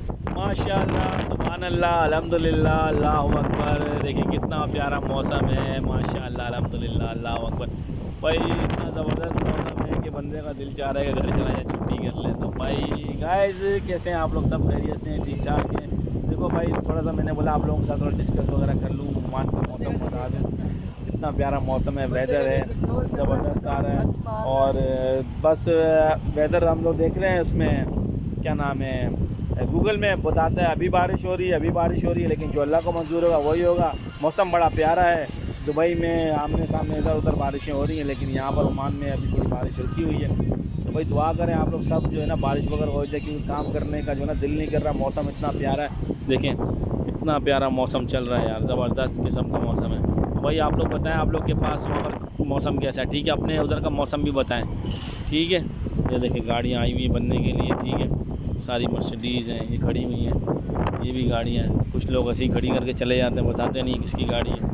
माशाल्लाह, सुभान अल्लाह, अल्हम्दुलिल्लाह, अल्लाहु अकबर। देखिए कितना प्यारा मौसम है, माशाल्लाह, अल्हम्दुलिल्लाह, अल्लाहु अकबर। भाई इतना ज़बरदस्त मौसम है कि बंदे का दिल चाह रहा है कि घर चला जाए, छुट्टी कर ले। तो भाई गाइस कैसे हैं आप लोग? सब खैरियत से हैं, ठीक ठाक हैं? देखो भाई थोड़ा सा मैंने बोला आप लोगों के साथ थोड़ा डिस्कस वगैरह कर लूँ, मान का मौसम बता दूँ। इतना प्यारा मौसम है, वेदर है ज़बरदस्त आ रहा है। और बस वेदर हम लोग देख रहे हैं, उसमें क्या नाम है, गूगल में बताता है अभी बारिश हो रही है, अभी बारिश हो रही है, लेकिन जो अल्लाह को मंजूर होगा वही होगा। मौसम बड़ा प्यारा है। दुबई में आमने सामने इधर उधर बारिशें हो रही हैं, लेकिन यहाँ पर ओमान में अभी थोड़ी बारिश रुकी हुई है। तो भाई दुआ करें आप लोग सब जो है ना, बारिश वगैरह हो जाए, क्योंकि काम करने का जो है ना दिल नहीं कर रहा। मौसम इतना प्यारा है, देखें इतना प्यारा मौसम चल रहा है यार, ज़बरदस्त किस्म का मौसम है। तो भाई आप लोग बताएं आप लोग के पास वहाँ पर मौसम कैसा है? ठीक है, अपने उधर का मौसम भी बताएं। ठीक है, ये देखें गाड़ियाँ आई हुई हैं बनने के लिए। ठीक है, सारी मर्सिडीज़ हैं, ये खड़ी हुई हैं, ये भी गाड़ियाँ हैं। कुछ लोग ऐसे ही खड़ी करके चले जाते हैं, बताते नहीं किसकी गाड़ी है।